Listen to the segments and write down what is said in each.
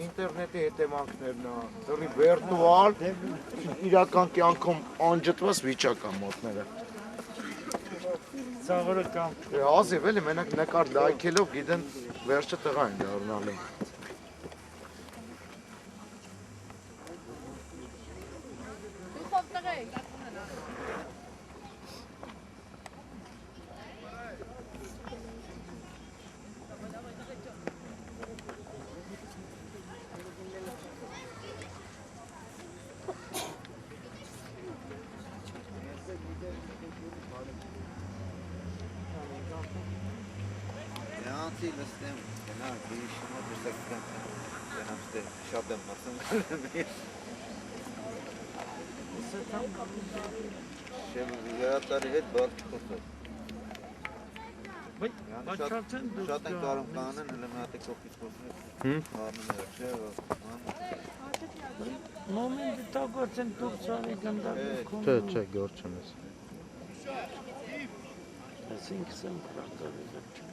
Ինտերնետի հետևանքներն դեռ վիրտուալ իրական կյանքում անջատված վիճակ է մոտները։ Ցավը կամ Ազիվ էլի մենակ նկար լայքելով գիտեն վերջը տղա են դառնալու։ Երատարի հետ բացի խոսով։ Շատ են կարում կանեն, հլը մի հատի կողքից խոսնեք, հարնում էր, չէ, Մոմենտի տագոց են դուք ծավի գնդակում։ Չէ, գոր չեմ ես։ Ես ինքս եմ կրախտարի զրկ չեմ։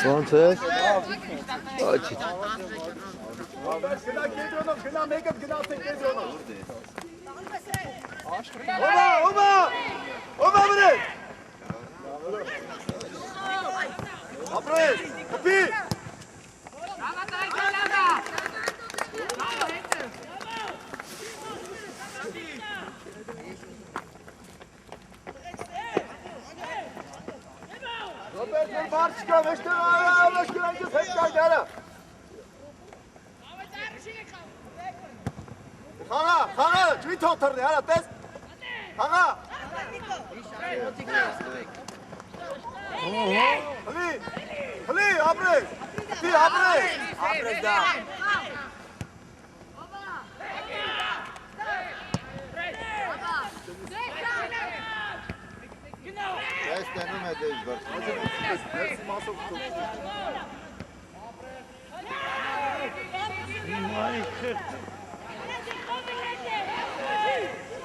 Ոնց ես? Աչի։ Գնա մեկը գնացեք կեզրոնով։ Ոմա վրե։ Ապրես, կպի։ Ռոբերտ, որ բար չկա, մեջտեղ ավաշ կրանքես հետ կա գարը։ Խաղա, ջվի թող թռնի, հարա, տես։ Խաղա։ Հլի, ապրես, պի, ապրես։ Ապրես դա։ Ես տենում է դեզ բարձր։ Ներսի մասով թող։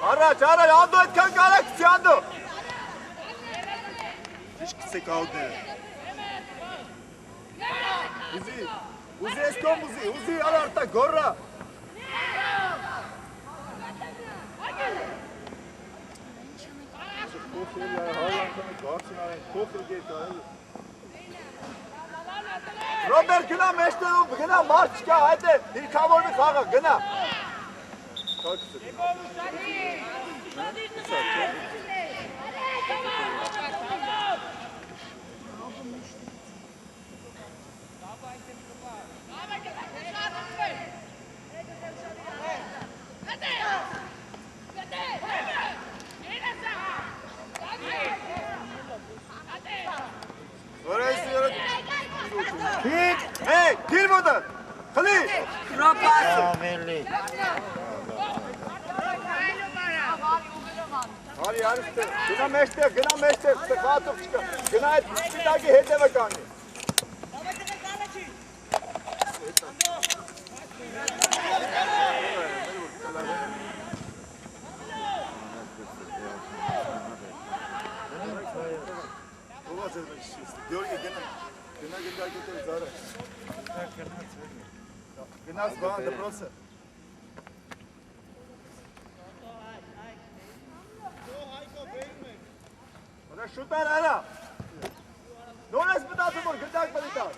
Առաջ, անդո այդքան կարակ ծի անդո։ Ինչ կսեք ալդները։ Ուզի ես կոմ ուզի, արա արտա գորրա։ Ռոբեր գնա մեջտերում, գնա մարդ չկա, այդ է հիրքավորվի խաղը, գնա։ Գիր մոտը, խլի։ Ավելի։ Հարի, գնա մեջտեղ, խաղատով չկա, գնա այդ սպիտակի հետևը կանի։ Գյորգի գնա գնդակետել զարը։ Գնաց բան դպրոցը։ Հորա շուտար արա։ Նոր ես մտածում որ գնդակ բլի տար։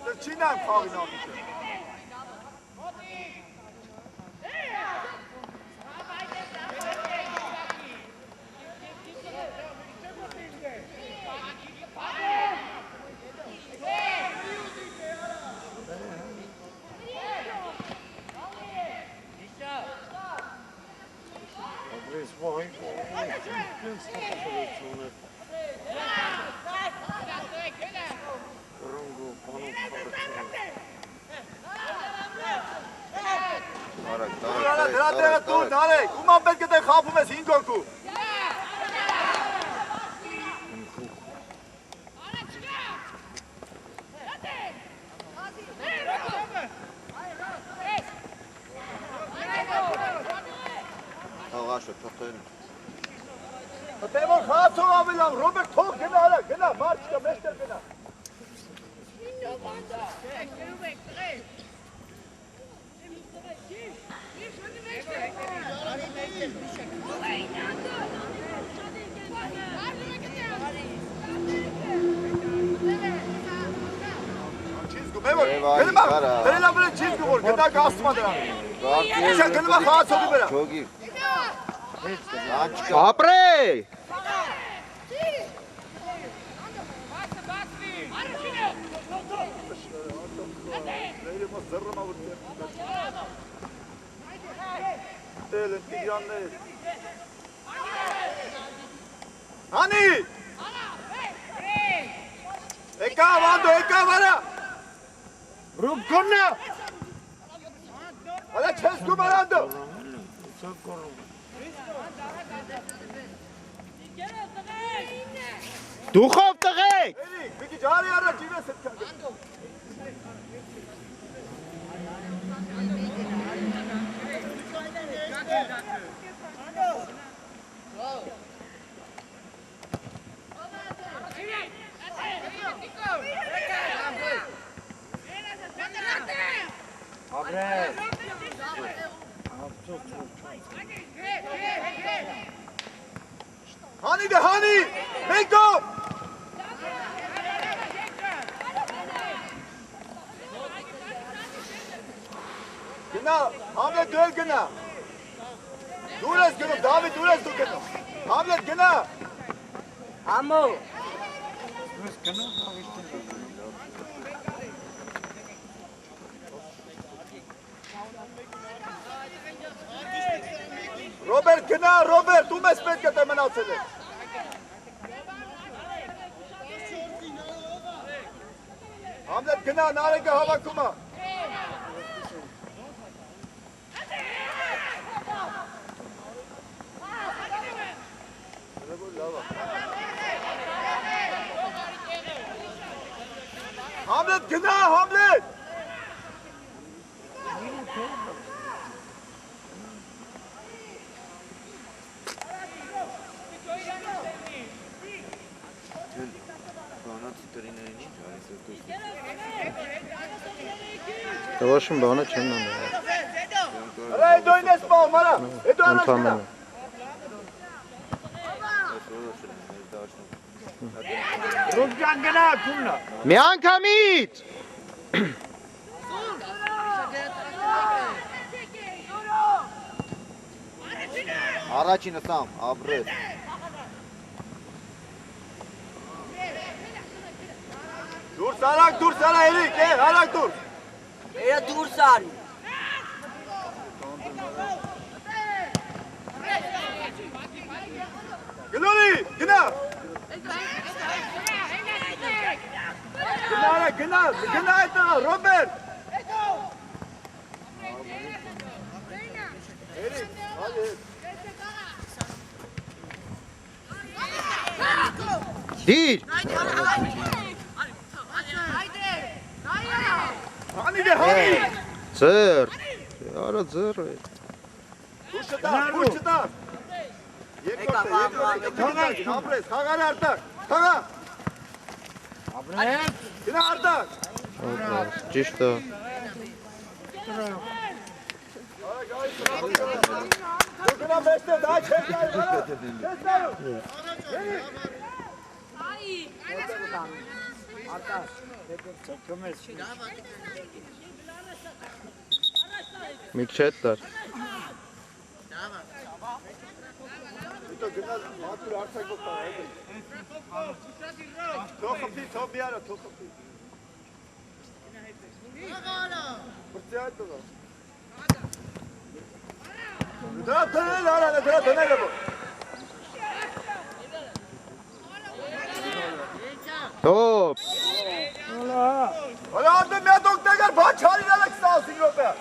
Դր չինան խաղին ամիջը։ Նարեկ, ուման պետք է դե խափում ես 5 հոգու։ Աղաշը, թողտերին։ Դե որ խացող ավելան, Ռոբերտ թող գնա, արա, գնա, մարդ չկա, մեջտեր գնա։ Դրելա վրա չիզ գվոր, գնակ ասմա դրան։ Իսա գնվա խացողի վրա։ Չոգի։ Ապրեյ։ Hani! Եկա վանդո, եկա վարա! Ռուբկոննա։ Հալա չես գում արանդո։ Դուխով տղեկ։ Էլի, մի քիչ արի առաջ իվես հետ կանգ։ Hani de hani! Mekko! Gına, Hamlet döl gına. Durez gına, David durez dur gına. Hamlet gına. Amo. Robert gına, Robert, tu mes պետք է դե մնացել ես։ Hamlet gına, Նարեկը հավաքում է։ Hamlet gına, Hamlet! Դաշին բանը չեն անում։ Արա դոյն ես բամ, արա։ Հետո առաջ գնա։ Ռուբկան գնա, քուննա։ Մի անգամից։ Առաջինը տամ, ապրես։ Դուրս արա Էրիկ, արագ դուրս։ Էա դուրս արի։ Գնորի, գնա։ Գնա այդտեղ, Ռոբերտ։ Էրիկ, հալի։ Դիր։ Hani de hani. Ձեր։ Արա ձեր։ Դուրս տա։ Երկրորդը, ապրես, խաղար արտակ, խաղա։ Ապրես։ Գնա արտակ։ Ճիշտ է։ Դու գնա մեջտեղ, դա չես գայր, վրա։ Չես գայր։ Մի քիչ դար։ Դու գնալ մատուր արտակով տա։ Թողի, թող բիարա, թողի։ Բրծի այդ տղա։ Դրա դնել արա, դրա դնել է։ Top։ Հələ անդը մի հատ օգտակար բան չարին ալեք ստասին ռոպեա։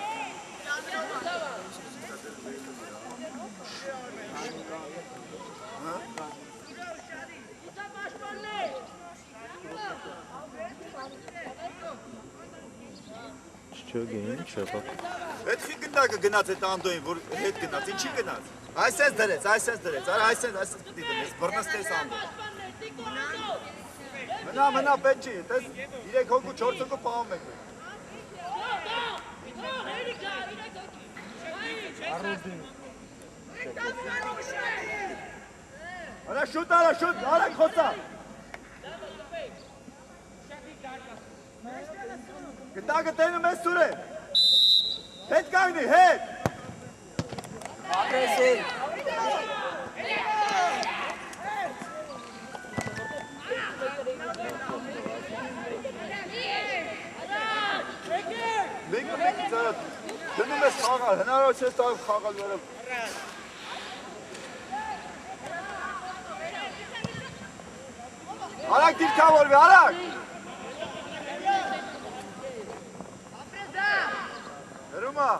Չէ, գին չեղա։ Այդ խի գնդակը գնաց այդ անդոյին, որ հետ գնաց, ինչի գնաց։ Այսպես դրեց, արա այսպես պիտի դնես, բռնստես անդո։ Մնա, պետք չի, տես 3 հոգու, 4 հոգու պահում եք։ Արա շուտ, արա խոցա։ Գտակը տենում ես սուր է։ Հետ կանգնի, հետ։ Մեկը ծարատ, դնում ես խաղալ, հնարավոր չես տաղ խաղալ վերև։ Արակ դիրքավորվի, արակ։ Հերումա։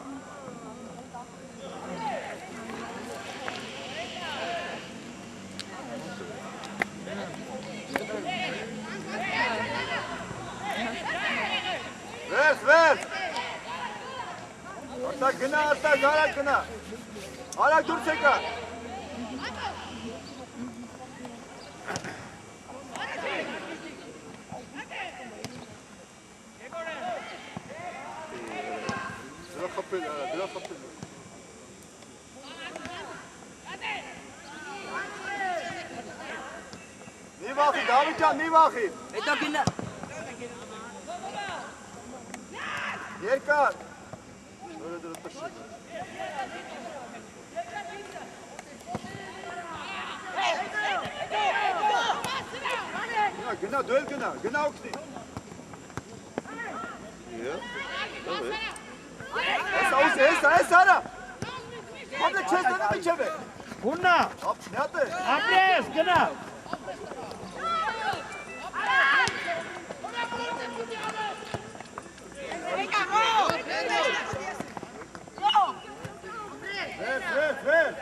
Վերս։ Արտակ գնա, արակ գնա։ Արակ դուրս եկա։ Դրա խփել։ Մի վախի, Դավիթ ջան, մի վախի։ Հետո գնա։ Երկար։ Որը դրա տշի։ Գնա, դու էլ գնա օգնի։ Այս արա։ Ապրե չես դնա միջև է։ Գունա։ Նյատ է։ Ապրես, գնա։ Վեր։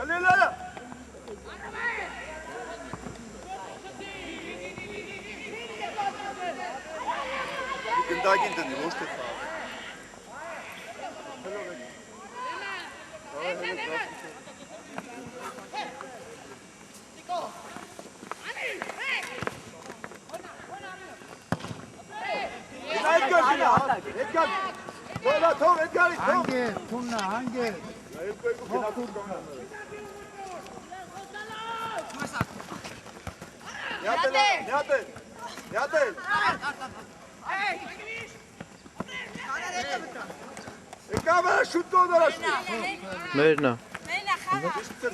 Խլիլ արա։ Գնդագին դնի, ոչ թե խաղ։ Edgar, թող, Edgar-ից թող։ Հանգեր, թուննա, հանգեր։ Նյատ է։ Կամերա շուտ կոդ արա շուտ։ Մերնա։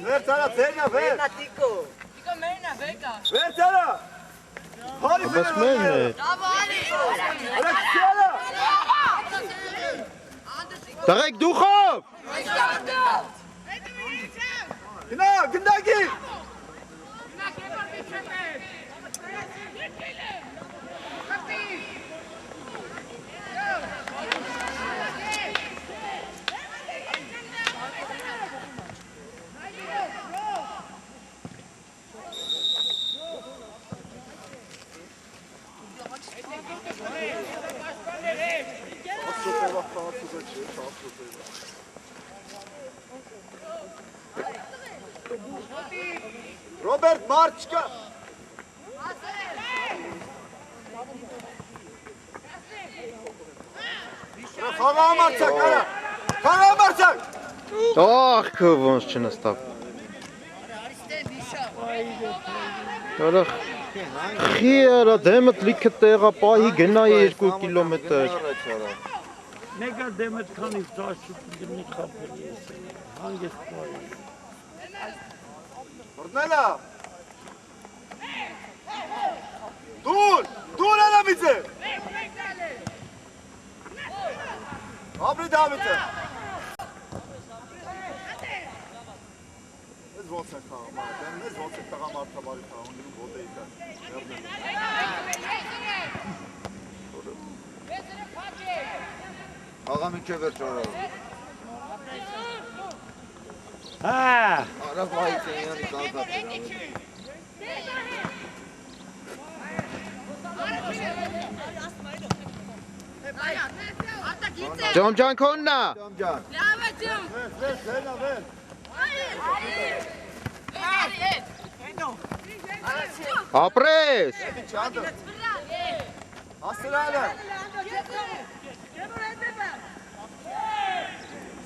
Վեր ծարա, վեր։ Տիկո մերնա, վեկա։ Վեր ծարա։ Հարի Բայց մերն է։ Արա քիալա։ Տղեկ դուխով։ Գնա, գնդագի։ Ռոբերտ մարդ չկա։ Խաղամարցակ, արա, խաղամարցակ։ Ախ, քո ոնց չնստավ։ Արա խի արա դեմդ լիքը տեղա պահի գնայի 2 կիլոմետր։ Նեգա դեմդ քանի ծաշուտ դիմի խափելի ես։ Հանգես պահի։ Որնելա։ Դուր արա միձե։ Ապրի Դավիթը։ Ես ոնց են խաղամարդ, ես ոնց են տղամարդաբարի խաղում, գնում ոտե իկար։ Աղա մինչև վերջ օրով։ Հա, Արա վայց էյանի կազատ Ջոմջան քոննա։ Ջամջան Ապրես։ Ասրանը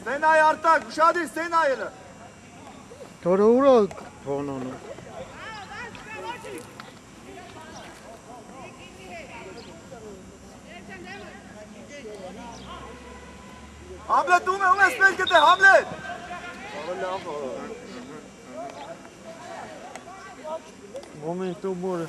Ստենայ արտակ, ուշադիր ստենայելը Դորա ուրա բանանը։ Համլետ ում ես մեզ գտե, Համլետ մոմենտում որը։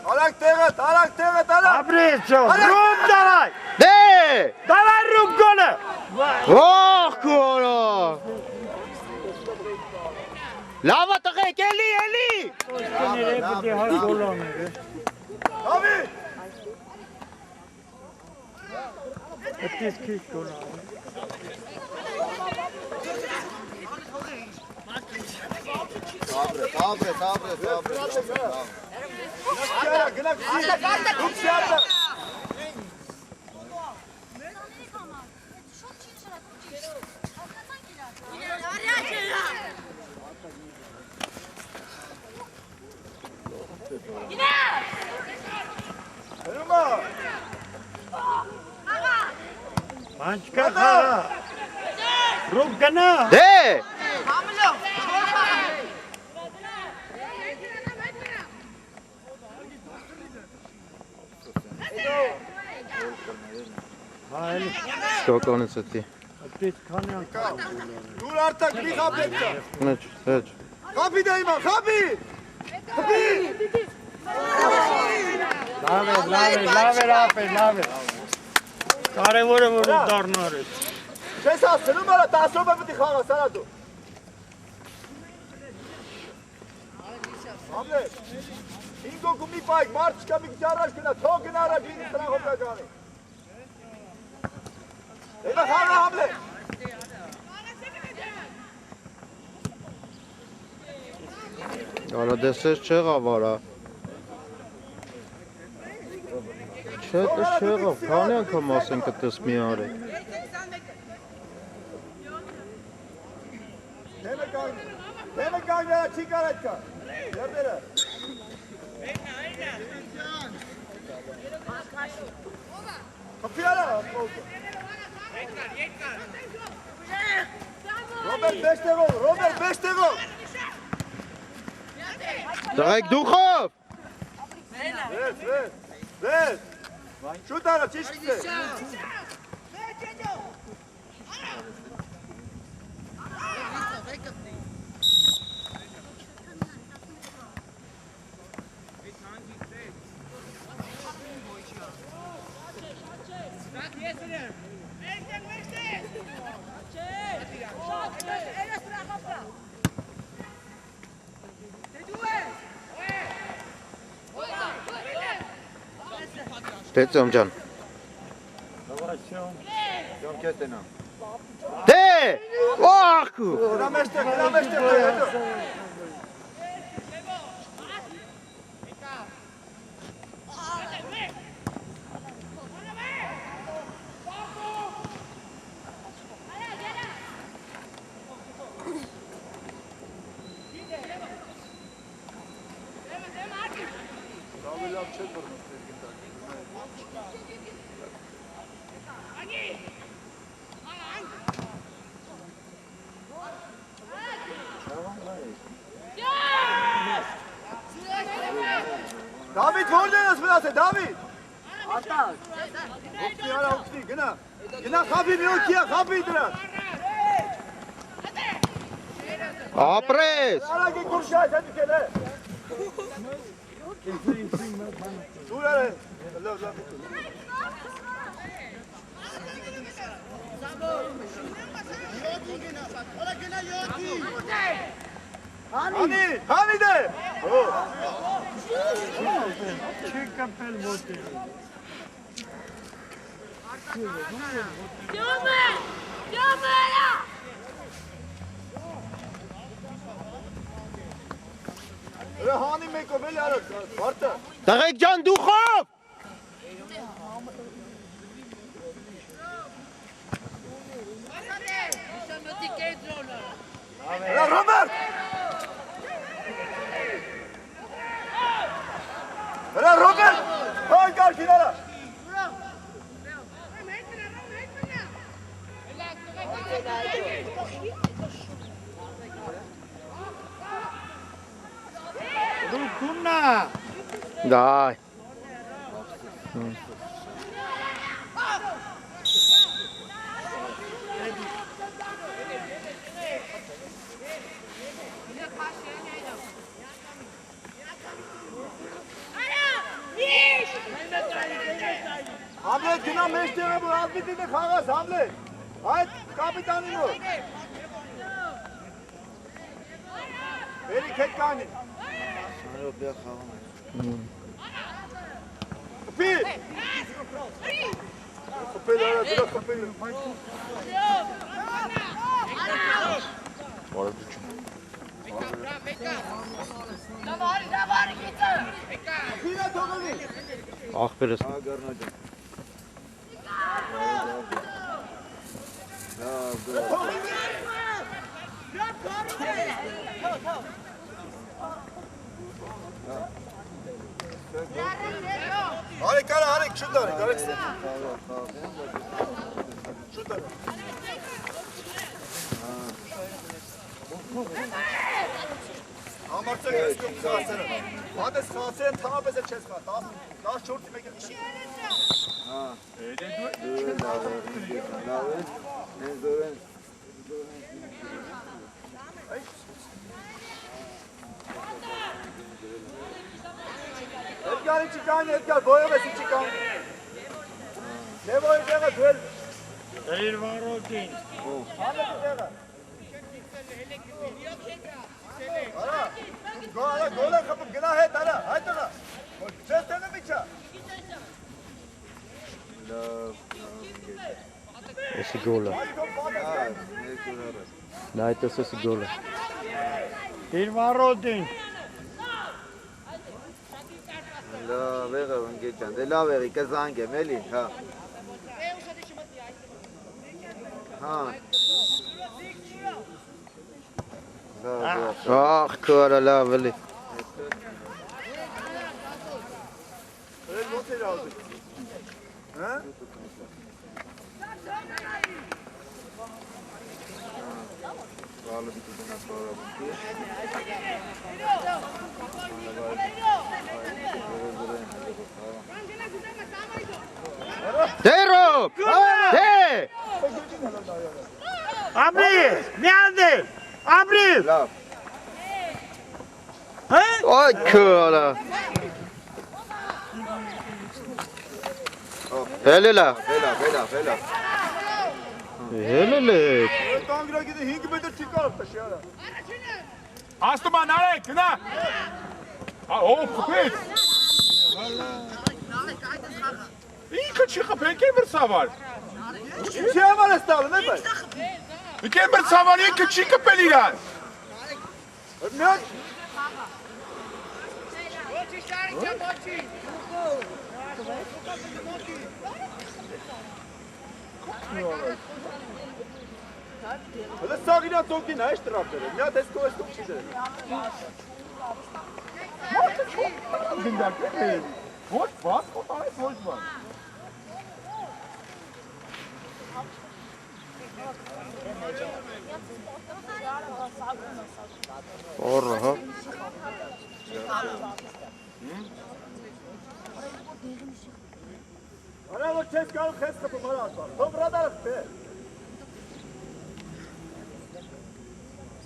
Արակ տեղըտ, արակ, Ապրեցո, ռում դարայ, Դե։ դարայ ռում գոլը։ Ող քորա։ Լավա տղեկ, էլի։ Կները պետք է հա գոլաներ։ Հավի Այդպես քիչ գոլաներ։ Sabre. Գնա, դուք շիարդը Հրումա Անչկա խաղա։ Ռում գնա։ Դե։ Հա, էլի, Շոկանից էտի։ այդպես քանի անգամ։ դուր արտակ մի խապ կա Հեչ։ Խապի դե իմա, խապի Լավ էր ապեր, լավ էր։ Կարևորը որ դառնար է։ Չես ասնում արա 10 րոպե պետք է խաղաս արա դու Համլետ 5 օգու մի պայք մարդ չկա մի քիչ առաջ գնա թող գնա առաջ ինձ սրան հոպրականի Էնա խաղա Համլետ Արա դեսես չեղավ արա։ Չէ, դες չեղավ, քանի անգամ ասենք այդպես մի արի։ Դեմը կանգնելա չի կար այդ կա Երդերը Խպի արա Ռոբերտ բեշտեղով Տղեկ դուխով։ Վեր Շուտ արա ճիշտ կտե Դե Ջոմջան։ Ջամ քեզ տենա։ Դե։ Ող քու։ Գնա մեջտեղ հետո Դավիթ որն ես մնաց է, Դավիթ Հոգտի արա հոգտի, գնա խապի մի հոգի է, խապի դրա Ապրես։ Արագ է կուրշա այս հետուք էլ է Դուր է, լավ Hani de. Չի կպել ոտերը։ Hani meko beli ara. Varta. Տղեկ ջան դուխով։ Robert. Robert. Hay gel finala. Դուքունա։ Դայ։ Hamlet günah meştere bu Hamlet'in kağız Hamlet. Hayt kapitanın o. Beni ketkani. Yok bir xavım. Kapı. Kapı ara dur kapı. Kapıyla tokalı. Ախպերս։ Ha görün hocam. Harek ara harek şurada harek harek. Şurada. Amartsa gerek yok sahasına. Hadi sahasına tamam bize çeska. Daha şort yemek için. Ha. Lavez. En zoren. Edgar'ın çıkan Edgar boyaması çıkan. Ne boyayacağına gör. Դեր վարորդին։ Anlatacağına. Ara. Gola gola kapıp günah et ara. Haydi ona. Sen de mi ça? Էսի գոլը։ Haydi top Ha. bağla. Ne kurarız. Դա այդպես էսի գոլը։ Դեր վարորդին։ Lavega geçen. De lavega kazan gemeli. Ha. Ha. Ախ քորա լավ էլի։ Öyle noter aldık. He? Varlı bir tuzuna sonra bakıyor. Դերով։ Դե։ Ամրի, միանդե, ամրի։ Lav. Հե? Ay քորա։ Հելելա։ Vela. Հելելե։ Tangra gidin hingi bedir çıkar taşıyara. Aslıman nereye? Kına? Kıpet. İyi kaçıyor peki bir savar. Şey var esnafı ne be? Peki bir savar iyi kaçıyor kapeliler. Ne? Öyle sağına tokin ha işte raptör. Ne desko estok çizer. Hoş bak, hoş bak. Օրը, հա։ Ana o çes kalıp kes kapı bana at var. Toprağa da be.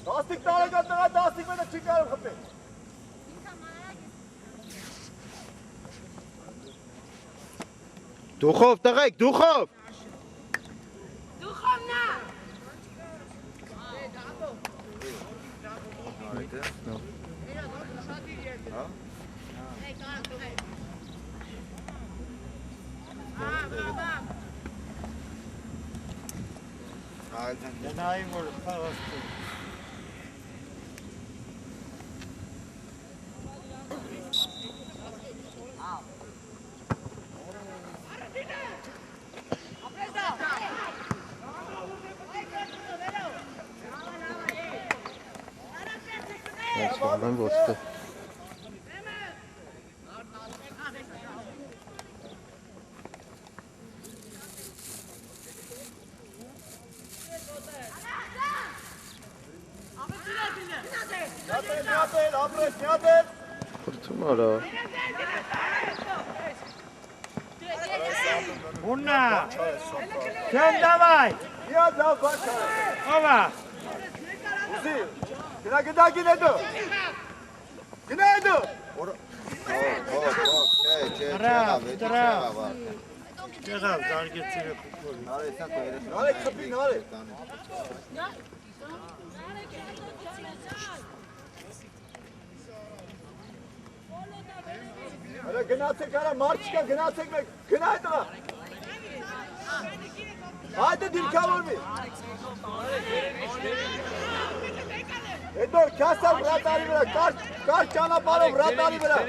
Lastik tane götüren lastik böyle çıkarım kapı. Դուխով տղեկ, դուխով։ մեկը։ Հա։ Այլ դեն Դնային որ խաղացու։ Այսօրն ոստը։ Խրթում արա։ Ուննա։ Չեն դավայ։ Ya da bak. Ova։ Uzi. Gina edo. Gina edo. Եղավ զարգեցրը ֆուտբոլի։ Nare kapı nare. Ara gnatek ara marçka gnatek ve gna edo. Haydi Dilkan olmi. Edo kasal bratari bıra. Kar çana paro bratari bıra.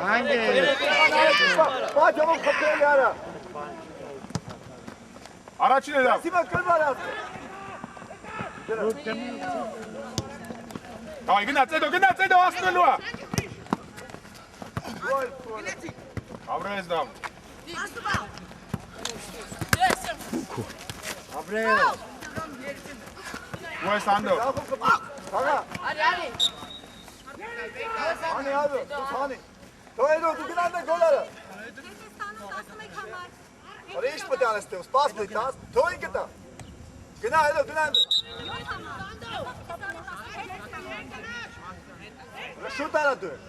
Hangi? Bak çabuk kapıya yara. Առաջին է դա։ Sima kılma lazım. Հայ գնաց հետո հասնելու է։ Ապրես դամ։ Ապրել։ Ու ես անդո։ Kanka. Hadi hadi. Hani abi. Hani. Toedo dugnan da gol ara. Oraya iş mı tanıştın? Spas mı tas? Toy gita. Gına edo gına. Şut aradı.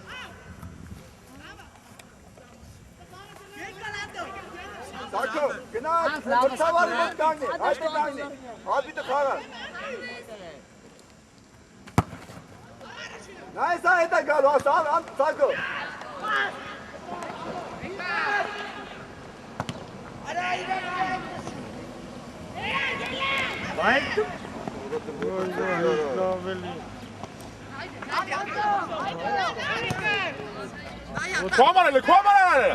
Sakın. Gına. Fırça var mı? Tangi. Haydi tangi. Abi de kara. Neyse yeter galiba. Sağ sakın. Bayık. Lovely. Կոմանել, կոմանել։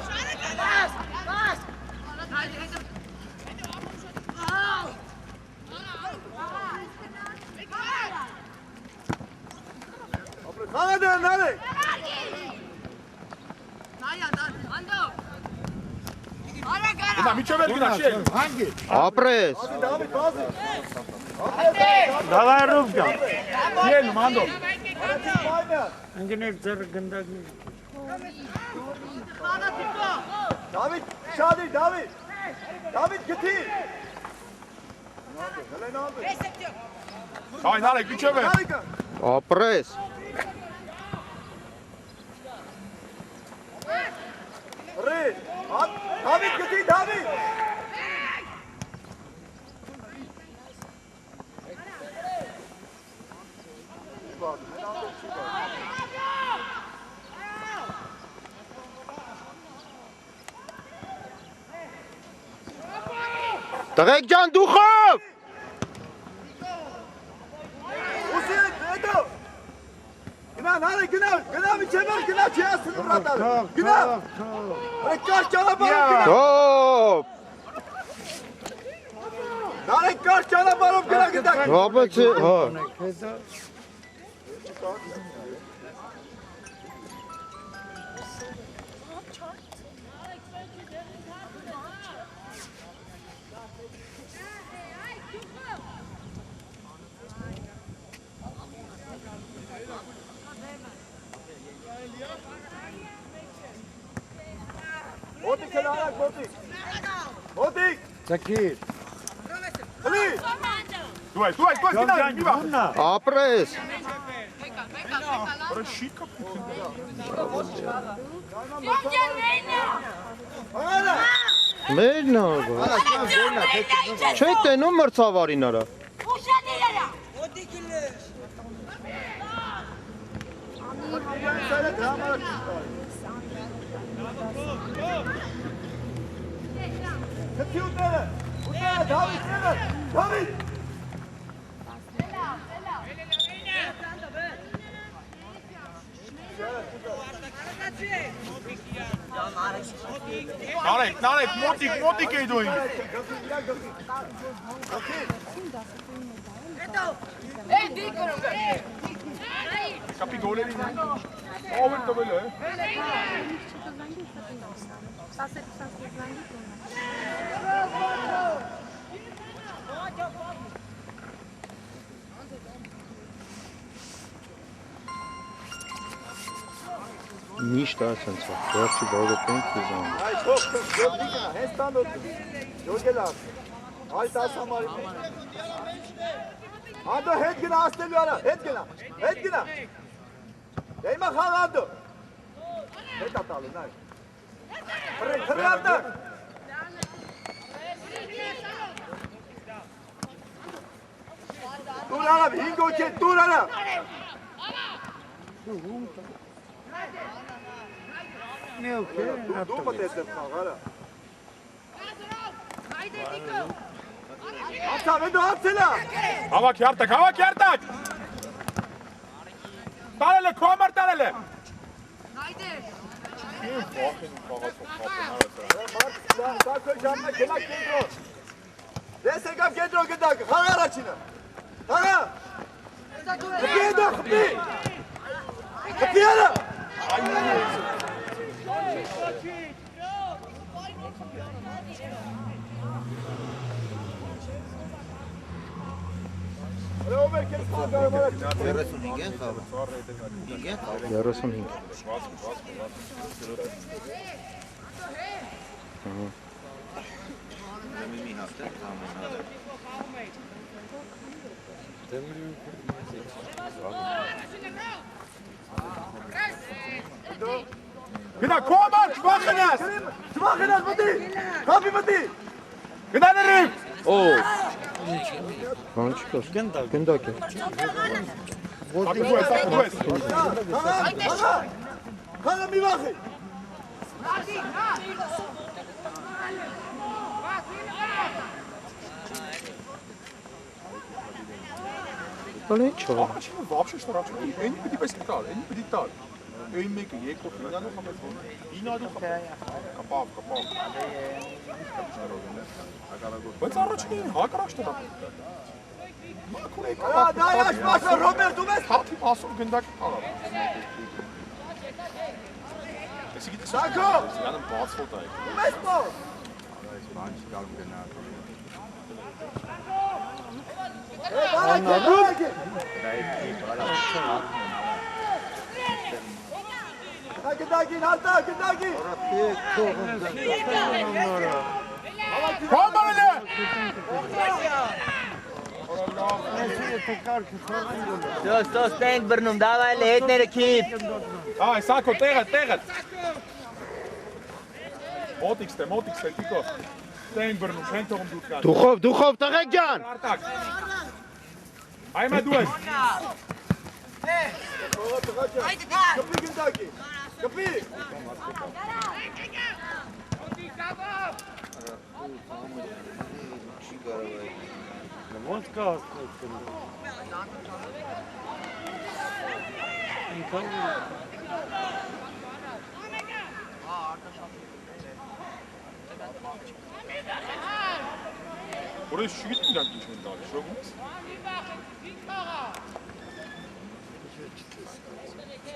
Hadi hadi. Գնա միջով էլ գնա, չի։ Hangi? Ապրես։ Hadi David bazı. Davay Rubka. Ելն մանդո։ Aynen. Ընկնել ձեռը գնդակի։ David, Şadi, David. David gitti. Hele ne oldu? Հայ նարեկ միջով է։ Harika. Ապրես։ Re. David gitti, David. Տղեկ ջան դուխով։ Uzi, Edo. Gına, nare, gına bir çemer, gına çeyasın buradan. Gına. Kaç cana barım gına. Հոպ։ Nare kaç cana barım gına gidelim. Հոպը հա։ Հետո Oti kenara, Oti. Oti. Zakir. Ali. Դու ես, գնա, մի բա։ Ուննա։ Ապրես։ Venga, venga, venga. Ora şika. Մերն ա։ Չէ տենում մրցավարին արա։ Narek, motik ejdojnë. Ej, dikër Kapi goleri. Over të vëllë. Միշտ ասենց է, վերջի բաղոտենք իզան։ Ay çok gördün ya. Hestan oldu. Yorgelar. Ay sağ samari. Ando hedgina asteliyor ara. Hedgina. Deyma khalando. Het atalı nay. Kırıyandı. Dur ara hingo çek dur ara. Dur patates ara. Haydi dikër Atsa vendo atsela. Hava kjartak. Tarele, komar tarele. Haydi Sağ köşemde kenak gendro. Desegam gendro gıdak. Hara araçını. Hara. Kapıyı. Kapıyı ara. Ömer kes kaldı. Yarısın ingen kaldı. İngen kaldı. 35։ Mimi hafta zamanlarda. Gida komar, schwachenes. Schwachenes mati. Kapı mati. Gida nerif. Օ։ Բան չկա։ Գնդակ է։ Kapı bu es. Hara mi bakın. Բան ինչ է։ Почему вообще что раньше? Они пойди поспитали, они пойди так. Эй, мейка, ей кофе, не надо хамать. И надо хамать. Капав. Բայց առաջին հակառակ շտա։ Day açmazsa Robert Umes. Հաթի ասում գնդակ արա։ Էսի գիտես։ Սակո։ Յանım բաց ֆոտա է։ Umes bu. Gıdagin alta gıdagin. Komar ele։ Dost denk burnum davay lehetnere kip. Ay, Sako, տեղը։ Մոտիքստե, Տիկո։ Տենք բռնում, չեն թողում դուք կան։ Դուխով տղեկ ջան։ Արտակ։ Այմա դու ես։ Haydi dikër Kapı gıdagin. Kapı. Ոնց կա ասում։ Որը շուտ իրանք ինչ են տալի, շոգուց։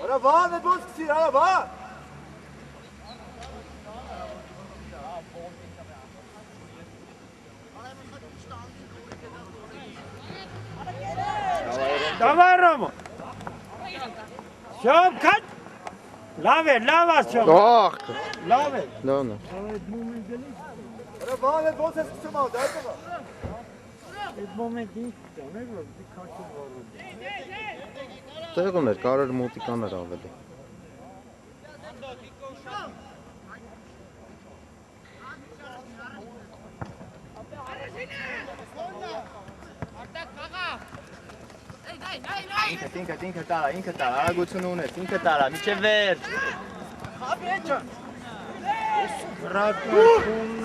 Ara var ne dost kişi ara var. Давай, Рома. Şam kaç. Lave şam. Ահ, Lave. լավն է։ Ara var ne dost kişi mal derdi var. Այդ մոմենտի տանել որ դի քաշում վարում։ Տեղ ուներ, կարար մոտիկանար ավելի։ Ինքը տալա, արագություն ունես, ինքը տալա, միջև վերջ։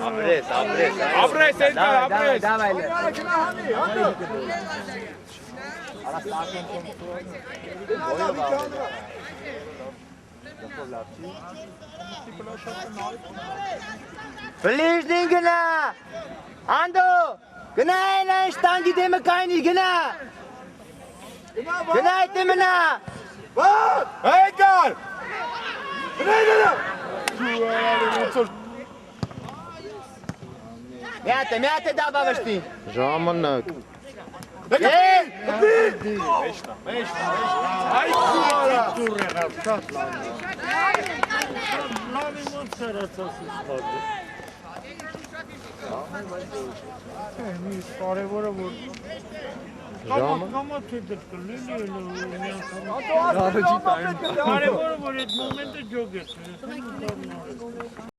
Ապրես, Ապրես, Էդգար, ապրես։ Դավայ լե։ Գնա հանի, հանդո։ Բլիժնին գնա։ Անդո, գնա այն շտանգի դեմը կայնի, գնա։ Գնա այդ դեմնա։ Վատ, Էդգար։ գնա։ Միատե դաբա վշտի։ Ժամանակ։ Լավի ոնց սարացած իսպարդը։ Կարևորը որ կամա թե դրկ լինի Անդո ասել, կարևորը որ այդ մոմենտը ջոգ է։